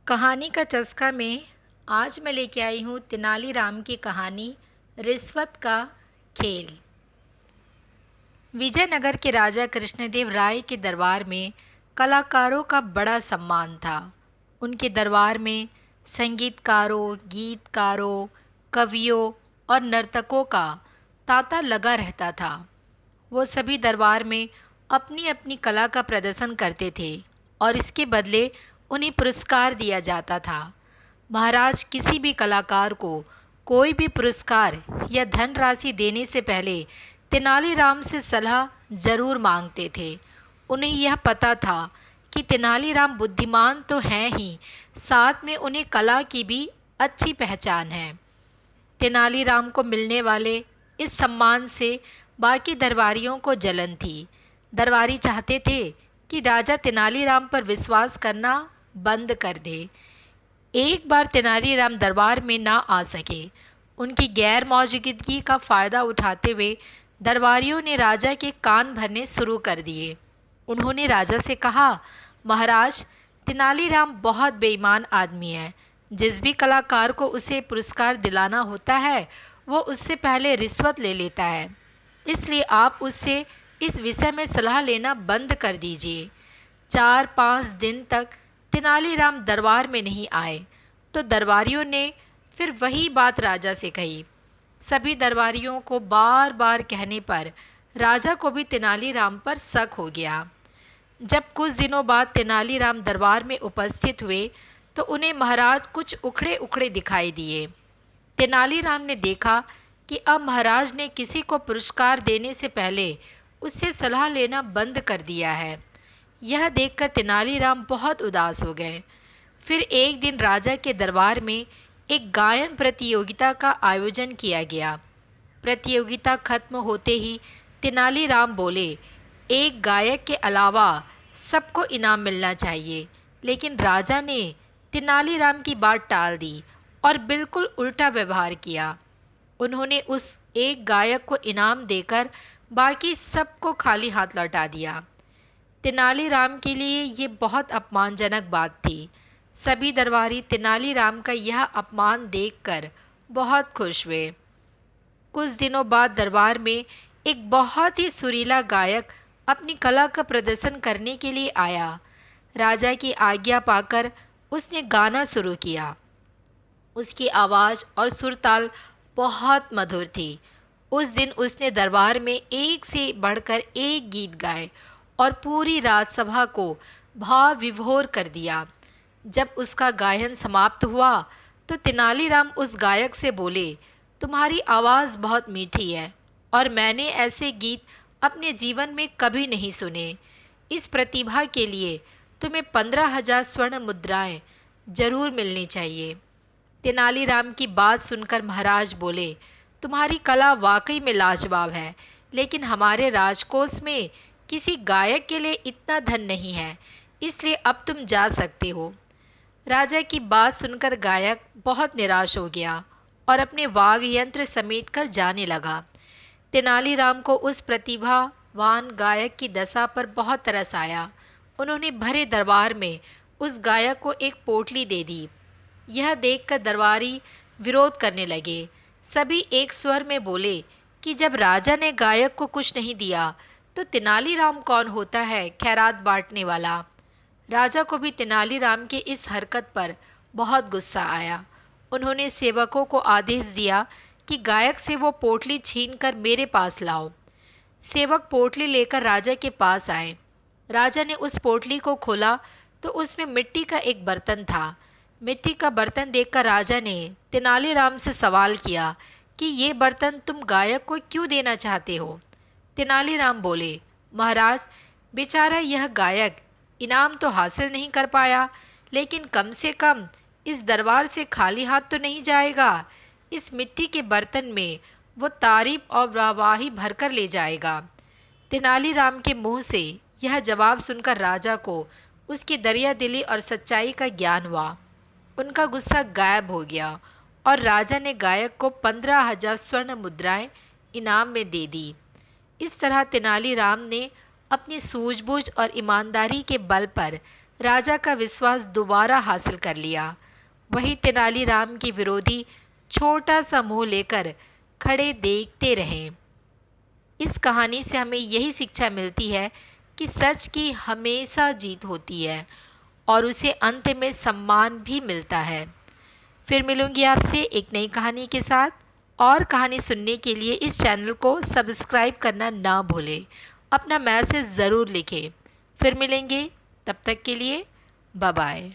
कहानी का चस्का में आज मैं लेके आई हूँ तेनालीराम की कहानी रिश्वत का खेल। विजयनगर के राजा कृष्णदेव राय के दरबार में कलाकारों का बड़ा सम्मान था। उनके दरबार में संगीतकारों, गीतकारों, कवियों और नर्तकों का तांता लगा रहता था। वो सभी दरबार में अपनी अपनी कला का प्रदर्शन करते थे और इसके बदले उन्हें पुरस्कार दिया जाता था। महाराज किसी भी कलाकार को कोई भी पुरस्कार या धनराशि देने से पहले तेनालीराम से सलाह ज़रूर मांगते थे। उन्हें यह पता था कि तेनालीराम बुद्धिमान तो हैं ही, साथ में उन्हें कला की भी अच्छी पहचान है। तेनालीराम को मिलने वाले इस सम्मान से बाकी दरबारियों को जलन थी। दरबारी चाहते थे कि राजा तेनालीराम पर विश्वास करना बंद कर दे। एक बार तेनालीराम दरबार में ना आ सके। उनकी गैर मौजूदगी का फ़ायदा उठाते हुए दरबारियों ने राजा के कान भरने शुरू कर दिए। उन्होंने राजा से कहा, महाराज, तेनालीराम बहुत बेईमान आदमी है। जिस भी कलाकार को उसे पुरस्कार दिलाना होता है वो उससे पहले रिश्वत ले लेता है। इसलिए आप उससे इस विषय में सलाह लेना बंद कर दीजिए। 4-5 दिन तक तेनालीराम दरबार में नहीं आए तो दरबारियों ने फिर वही बात राजा से कही। सभी दरबारियों को बार बार कहने पर राजा को भी तेनालीराम पर शक हो गया। जब कुछ दिनों बाद तेनालीराम दरबार में उपस्थित हुए तो उन्हें महाराज कुछ उखड़े उखड़े दिखाई दिए। तेनालीराम ने देखा कि अब महाराज ने किसी को पुरस्कार देने से पहले उससे सलाह लेना बंद कर दिया है। यह देखकर तेनालीराम बहुत उदास हो गए। फिर एक दिन राजा के दरबार में एक गायन प्रतियोगिता का आयोजन किया गया। प्रतियोगिता खत्म होते ही तेनालीराम बोले, एक गायक के अलावा सबको इनाम मिलना चाहिए। लेकिन राजा ने तेनालीराम की बात टाल दी और बिल्कुल उल्टा व्यवहार किया। उन्होंने उस एक गायक को इनाम देकर बाकी सबको खाली हाथ लौटा दिया। तेनालीराम के लिए ये बहुत अपमानजनक बात थी। सभी दरबारी तेनालीराम का यह अपमान देखकर बहुत खुश हुए। कुछ दिनों बाद दरबार में एक बहुत ही सुरीला गायक अपनी कला का प्रदर्शन करने के लिए आया। राजा की आज्ञा पाकर उसने गाना शुरू किया। उसकी आवाज़ और सुरताल बहुत मधुर थी। उस दिन उसने दरबार में एक से बढ़कर एक गीत गाए और पूरी राजसभा को भाव विभोर कर दिया। जब उसका गायन समाप्त हुआ तो तेनालीराम उस गायक से बोले, तुम्हारी आवाज़ बहुत मीठी है और मैंने ऐसे गीत अपने जीवन में कभी नहीं सुने। इस प्रतिभा के लिए तुम्हें 15,000 स्वर्ण मुद्राएं जरूर मिलनी चाहिए। तेनालीराम की बात सुनकर महाराज बोले, तुम्हारी कला वाकई में लाजवाब है, लेकिन हमारे राजकोष में किसी गायक के लिए इतना धन नहीं है, इसलिए अब तुम जा सकते हो। राजा की बात सुनकर गायक बहुत निराश हो गया और अपने वाद्य यंत्र समेटकर जाने लगा। तेनालीराम को उस प्रतिभावान गायक की दशा पर बहुत तरस आया। उन्होंने भरे दरबार में उस गायक को एक पोटली दे दी। यह देखकर दरबारी विरोध करने लगे। सभी एक स्वर में बोले कि जब राजा ने गायक को कुछ नहीं दिया तो तेनालीराम कौन होता है खैरात बांटने वाला। राजा को भी तेनालीराम के इस हरकत पर बहुत गुस्सा आया। उन्होंने सेवकों को आदेश दिया कि गायक से वो पोटली छीनकर मेरे पास लाओ। सेवक पोटली लेकर राजा के पास आए। राजा ने उस पोटली को खोला तो उसमें मिट्टी का एक बर्तन था। मिट्टी का बर्तन देखकर राजा ने तेनालीराम से सवाल किया कि ये बर्तन तुम गायक को क्यों देना चाहते हो। तेनालीराम बोले, महाराज, बेचारा यह गायक इनाम तो हासिल नहीं कर पाया, लेकिन कम से कम इस दरबार से खाली हाथ तो नहीं जाएगा। इस मिट्टी के बर्तन में वो तारीफ और वाहवाही भरकर ले जाएगा। तेनालीराम के मुंह से यह जवाब सुनकर राजा को उसकी दरियादिली और सच्चाई का ज्ञान हुआ। उनका गुस्सा गायब हो गया और राजा ने गायक को 15,000 स्वर्ण मुद्राएं इनाम में दे दी। इस तरह तेनालीराम ने अपनी सूझबूझ और ईमानदारी के बल पर राजा का विश्वास दोबारा हासिल कर लिया। वही तेनालीराम के विरोधी छोटा सा मुंह लेकर खड़े देखते रहे। इस कहानी से हमें यही शिक्षा मिलती है कि सच की हमेशा जीत होती है और उसे अंत में सम्मान भी मिलता है। फिर मिलूंगी आपसे एक नई कहानी के साथ। और कहानी सुनने के लिए इस चैनल को सब्सक्राइब करना ना भूलें। अपना मैसेज ज़रूर लिखें। फिर मिलेंगे, तब तक के लिए बाय बाय।